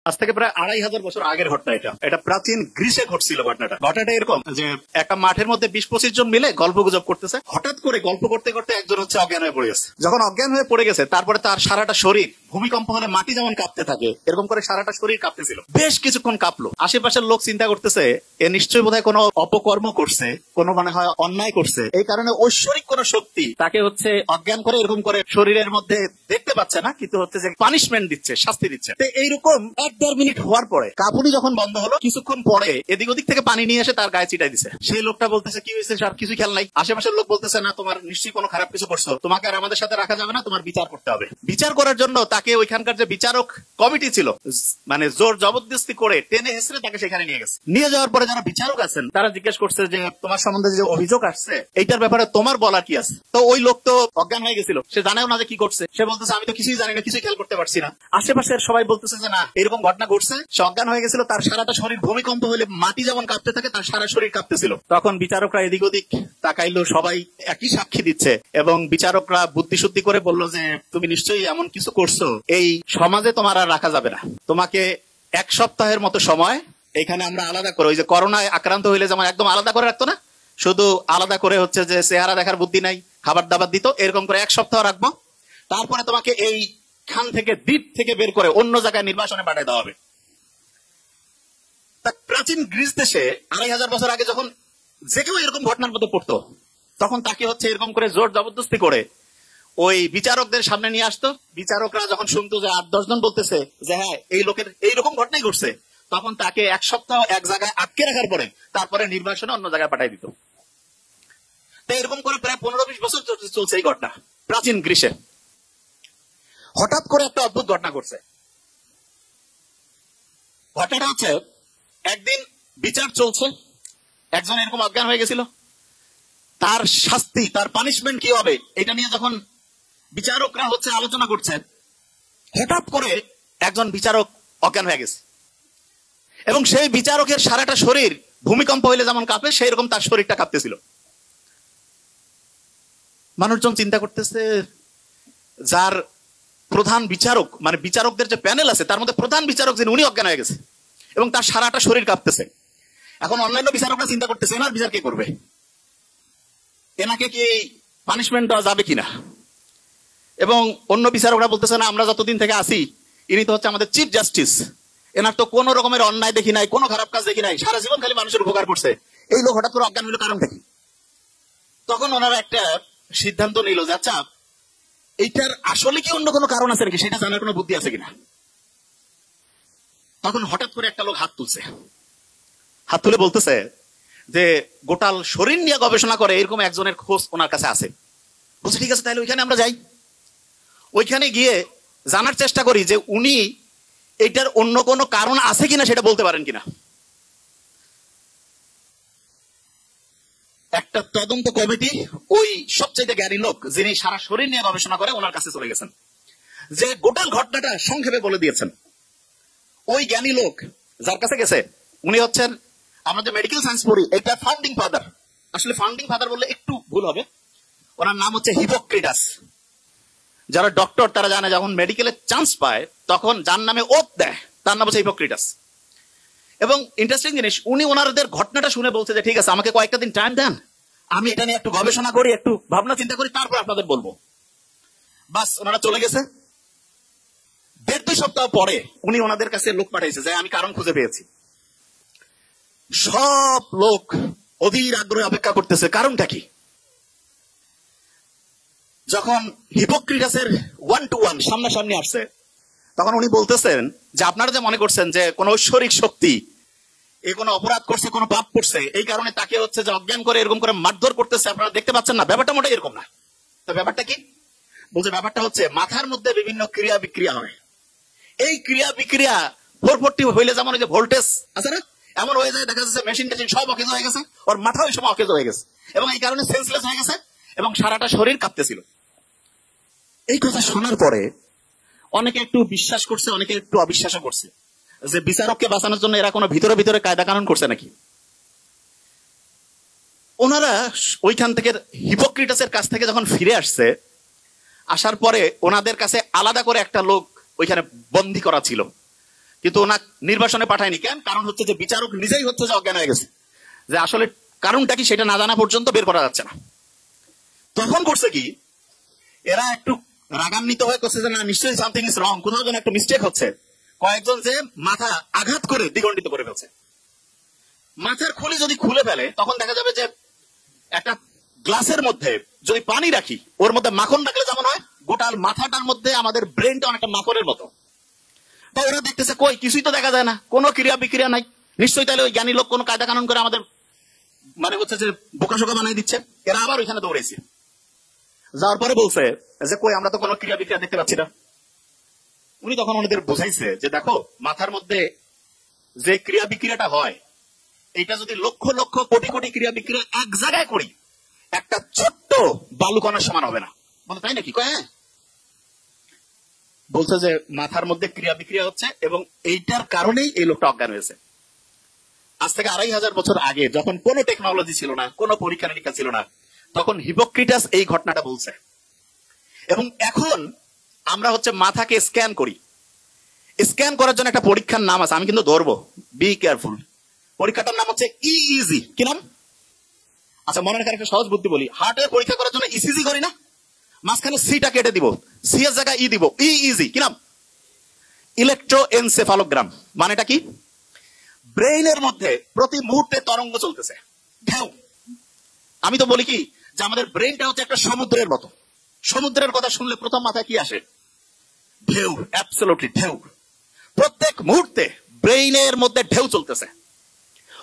আজ থেকে প্রায় 2500 বছর আগের ঘটনা। এটা প্রাচীন গ্রিসে ঘটছিল। ঘটনাটা এরকম যে একটা মাঠের মধ্যে 20-25 জন মিলে গল্প গুজব করতেছে। হঠাৎ করে গল্প করতে করতে একজন হচ্ছে অজ্ঞান হয়ে পড়ে গেছে। যখন অজ্ঞান হয়ে পড়ে গেছে তারপরে তার সারাটা শরীর ভূমিকম্প হলে মাটি যেমন কাঁপতে থাকে এরকম করে সারাটা শরীর কাঁপতেছিল। বেশ কিছুক্ষণ কাঁপলো। আশেপাশের লোক চিন্তা করতেছে এ নিশ্চয়ই বোধহয় কোনো অপকর্ম করছে, কোনো মানে হয় অন্যায় করছে, এই কারণে ঐশ্বরিক কোন শক্তি তাকে হচ্ছে অজ্ঞান করে এরকম করে শরীরের মধ্যে দেখতে পাচ্ছে না, কিন্তু হচ্ছে যে পানিশমেন্ট দিচ্ছে, শাস্তি দিচ্ছে। এইরকম 1-1.5 মিনিট হওয়ার পরে কাঁপুনি যখন বন্ধ হলো, কিছুক্ষণ পরে এদিক ওদিক থেকে পানি নিয়ে এসে তার গায়ে ছিটাই দিছে। সেই লোকটা বলতেছে কি হয়েছে স্যার, কিছু খেয়াল নাই। আশেপাশের লোক বলতেছে না, তোমার নিশ্চয়ই কোনো খারাপ কিছু করছো, তোমাকে আর আমাদের সাথে রাখা যাবে না, তোমার বিচার করতে হবে। বিচার করার জন্য তাকে ওইখানকার যে বিচারক কমিটি ছিল মানে জোর জবরদস্তি করে টেনে হেসড়ে তাকে সেখানে নিয়ে গেছে। নিয়ে যাওয়ার পরে যারা বিচারক আছেন তারা জিজ্ঞেস করছে যে তোমার সম্বন্ধে যে অভিযোগ আসছে এইটার ব্যাপারে তোমার বলার কি আছে। তো ওই লোক তো অজ্ঞান হয়ে গেছিল, সে জানেও না যে কি করছে। সে বলতেছে আমি তো কিছুই জানি না, কিছুই খেয়াল করতে পারছি না। আশেপাশের সবাই বলতেছে যে না, এরকম ঘটনা ঘটছে, সে অজ্ঞান হয়ে গেছিল, তার সারাটা শরীর ভূমিকম্প হলে মাটি যেমন কাঁপতে থাকে তার সারা শরীর কাঁপতেছিল। তখন বিচারকরা এদিক ওদিক তাকাইলো, সবাই একই সাক্ষী দিচ্ছে এবং বিচারকরা বুদ্ধি শুদ্ধি করে বললো যে তুমি নিশ্চয়ই এমন কিছু করছো, এই সমাজে তোমার আর রাখা যাবে না, তোমাকে 1 সপ্তাহের মতো সময় এখানে আমরা আলাদা করে, ওই যে করোনায় আক্রান্ত হইলে যেমন একদম আলাদা করে রাখতো না, শুধু আলাদা করে হচ্ছে যে চেহারা দেখার বুদ্ধি নাই, খাবার দাবার দিত, এরকম করে 1 সপ্তাহ রাখবো। তারপরে তোমাকে এই খান থেকে দ্বীপ থেকে বের করে অন্য জায়গায় নির্বাসনে পাঠিয়ে দেওয়া হবে। প্রাচীন গ্রিস দেশে 2500 বছর আগে যখন যে কেউ এরকম ঘটনার মধ্যে পড়তো তখন তাকে হচ্ছে এরকম করে জোর জবরদস্তি করে ওই বিচারকদের সামনে নিয়ে আসতো। বিচারকরা যখন শুনতো যে 8-10 জন বলতেছে যে হ্যাঁ এই লোকের এইরকম ঘটনাই ঘটছে, তখন তাকে 1 সপ্তাহ এক জায়গায় আটকে রাখার পরে তারপরে নির্বাসনে অন্য জায়গায় পাঠিয়ে দিত। তো এরকম করে প্রায় 15-20 বছর চলছে এই ঘটনা প্রাচীন গ্রিসে। হঠাৎ করে একটা অদ্ভুত ঘটনা ঘটছে। ঘটনাটা হচ্ছে একদিন বিচার চলছে, একজন এরকম অজ্ঞান হয়ে গেছিল, তার শাস্তি, তার পানিশমেন্ট কি হবে এটা নিয়ে যখন বিচারকরা হচ্ছে আলোচনা করছেন, হঠাৎ করে একজন বিচারক অজ্ঞান হয়ে গেছে এবং সেই বিচারকের সারাটা শরীর ভূমিকম্প হইলে যেমন কাঁপে সেই রকম তার শরীরটা কাঁপতেছিল। মানুষজন চিন্তা করতেছে যার প্রধান বিচারক মানে বিচারকদের যে প্যানেল আছে তার মধ্যে প্রধান বিচারক যিনি উনি অজ্ঞান হয়ে গেছে এবং তার সারাটা শরীর কাঁপতেছে। এখন অন্যান্য বিচারকরা চিন্তা করতেছে এনার বিচার কে করবে, এনাকে কি পানিশমেন্ট দেওয়া যাবে কিনা। এবং অন্য বিচারকরা বলতেছে না, আমরা যতদিন থেকে আসি ইনি তো হচ্ছে আমাদের চিফ জাস্টিস, এনার তো কোন রকমের অন্যায় দেখি নাই, কোনো খারাপ কাজ দেখি নাই, সারা জীবন খালি মানুষের উপকার করছে, এই লোক হঠাৎ করে অজ্ঞান হলো কারণটা কি। তখন ওনারা একটা সিদ্ধান্ত নিল যে আচ্ছা এইটার আসলে কি অন্য কোনো কারণ আছে নাকি, সেটা জানার কোনো বুদ্ধি আছে কিনা। তখন হঠাৎ করে একটা লোক হাত তুলছে, হাত তুলে বলতেছে যে গোটাল শরীর নিয়ে গবেষণা করে এরকম একজনের খোঁজ ওনার কাছে আছে। বলছে ঠিক আছে তাহলে ওইখানে আমরা যাই, ওইখানে গিয়ে জানার চেষ্টা করি যে উনি এটার অন্য কোনো কারণ আছে কিনা সেটা বলতে পারেন কিনা। একটা তদন্ত কমিটি ওই সবচেয়ে জ্ঞানী লোক যিনি সারা শরীর নিয়ে গবেষণা করে ওনার কাছে চলে গেছেন, যে গোটাল ঘটনাটা সংক্ষেপে বলে দিয়েছেন। ওই জ্ঞানী লোক যার কাছে গেছে উনি হচ্ছেন, আমরা যে মেডিকেল সায়েন্স পড়ি এটা ফাউন্ডিং ফাদার, আসলে ফাউন্ডিং ফাদার বললে একটু ভুল হবে, ওনার নাম হচ্ছে হিপোক্রেটাস। যারা ডক্টর তারা জানে যখন মেডিকেলে চান্স পায় তখন যার নামে ওথ দেয় তার নাম হচ্ছে হিপোক্রেটাস। এবং ইন্টারেস্টিং জিনিস, উনি ওনাদের ঘটনাটা শুনে বলছে যে ঠিক আছে আমাকে কয়েকটা দিন টাইম দেন, আমি এটা নিয়ে একটু গবেষণা করি, একটু ভাবনা চিন্তা করি, তারপর আপনাদের বলবো। বাস ওনারা চলে গেছে। 1.5-2 সপ্তাহ পরে উনি ওনাদের কাছে লোক পাঠাইছে যে আমি কারণ খুঁজে পেয়েছি। সব লোক অধীর আগ্রহে অপেক্ষা করতেছে কারণটা কি। যখন হিপোক্রেটাসের 1-to-1 সামনাসামনি আসছে তখন উনি বলতেছেন যে আপনারা যে মনে করছেন যে কোন ঐশ্বরিক শক্তি এ কোনো অপরাধ করছে, কোনো পাপ করছে, এই কারণে তাকে হচ্ছে যে অজ্ঞান করে এরকম করে মারধর করতেছে, আপনারা দেখতে পাচ্ছেন না, ব্যাপারটা মোটেই এরকম না। তো ব্যাপারটা কি বলছে, ব্যাপারটা হচ্ছে মাথার মধ্যে বিভিন্ন ক্রিয়া বিক্রিয়া হয়, এই ক্রিয়া বিক্রিয়া 440 হইলে যেমন ওই যে ভোল্টেজ আছে না, এমন হয়ে যায়, দেখা যাচ্ছে মেশিন টেশিন সব অকেজ হয়ে গেছে, ওর মাথা ওই সময় অকেজ হয়ে গেছে এবং এই কারণে সেন্সলেস হয়ে গেছে এবং সারাটা শরীর কাঁপতেছিল। এই কথা শোনার পরে অনেকে একটু বিশ্বাস করছে, অনেকে একটু অবিশ্বাসও করছে যে বিচারককে বাঁচানোর জন্য এরা কোনো ভিতরে ভিতরে কায়দা কানুন করছে নাকি। ওনারা ওইখান থেকে হিপোক্রেটাসের কাছ থেকে যখন ফিরে আসছে, আসার পরে ওনাদের কাছে আলাদা করে একটা লোক ওইখানে বন্দী করা ছিল, কিন্তু ওনা নির্বাসনে পাঠায়নি। কেন? কারণ হচ্ছে যে বিচারক নিজেই হচ্ছে যে অজ্ঞান হয়ে গেছে, যে আসলে কারণটা কি সেটা না জানা পর্যন্ত বের করা যাচ্ছে না। তখন করছে কি, এরা একটু রাগান্বিত হয়ে করছে যে না, নিশ্চয়ই সামথিং ইজ রং, কোথাও যেন একটা মিস্টেক হচ্ছে। কয়েকজন যে মাথা আঘাত করে দ্বিগণ্ডিত করে ফেলছে। মাথার খুলি যদি খুলে ফেলে তখন দেখা যাবে যে একটা গ্লাসের মধ্যে যদি পানি রাখি, ওর মধ্যে মাখন রাখলে যেমন হয়, গোটাল মাথাটার মধ্যে আমাদের ব্রেনটা অনেকটা মাখনের মতো। তাই ওরা দেখতেছে কই কিছুই তো দেখা যায় না, কোনো ক্রিয়া বিক্রিয়া নাই, নিশ্চয়ই তাহলে ওই জ্ঞানী লোক কোনো কায়দা কানুন করে আমাদের মানে হচ্ছে যে বোকাশোকা বানাই দিচ্ছে। এরা আবার ওইখানে দৌড়েছে, যাওয়ার পরে বলছে যে কই আমরা তো কোনো ক্রিয়া বিক্রিয়া দেখতে পাচ্ছি না। উনি তখন ওনাদের বোঝাইছে যে দেখো, মাথার মধ্যে যে ক্রিয়া বিক্রিয়াটা হয়, এটা যদি লক্ষ লক্ষ কোটি কোটি ক্রিয়া বিক্রিয়া এক জায়গায় করি, একটা ছোট্ট বালুকণার সমান হবে না। বলে তাই নাকি? কয় হ্যাঁ। বলছে যে মাথার মধ্যে ক্রিয়া বিক্রিয়া হচ্ছে এবং এইটার কারণেই এই লোকটা অজ্ঞান হয়েছে। আজ থেকে 2500 বছর আগে, যখন কোনো টেকনোলজি ছিল না, কোনো পরীক্ষা নিরীক্ষা ছিল না, তখন হিপোক্রেটাস এই ঘটনাটা বলছে। এবং এখন আমরা হচ্ছে মাথাকে স্ক্যান করি। স্ক্যান করার জন্য একটা পরীক্ষার নাম আছে, আমি কিন্তু ধরবো, বি কেয়ারফুল। পরীক্ষাটার নাম হচ্ছে ইইজি। কি নাম? আচ্ছা, মনে রাখার একটা সহজ বুদ্ধি বলি। হার্টের পরীক্ষা করার জন্য ইসিজি করি না, মাঝখানে সিটা কেটে দিব, সি এর জায়গায় ই দিব, ইইজি। কি নাম? ইলেকট্রোএনসেফালোগ্রাম। মানেটা কি? ব্রেইনের মধ্যে প্রতি মুহূর্তে তরঙ্গ চলতেছে, ঢেউ। আমি তো বলি কি যে আমাদের ব্রেইনটা হচ্ছে একটা সমুদ্রের মতো। সমুদ্রের কথা শুনলে প্রথম মাথায় কি আসে? ঢেউ। অ্যাবসলিউটলি ঢেউ। প্রত্যেক মুহূর্তে ব্রেইনের মধ্যে ঢেউ চলতেছে।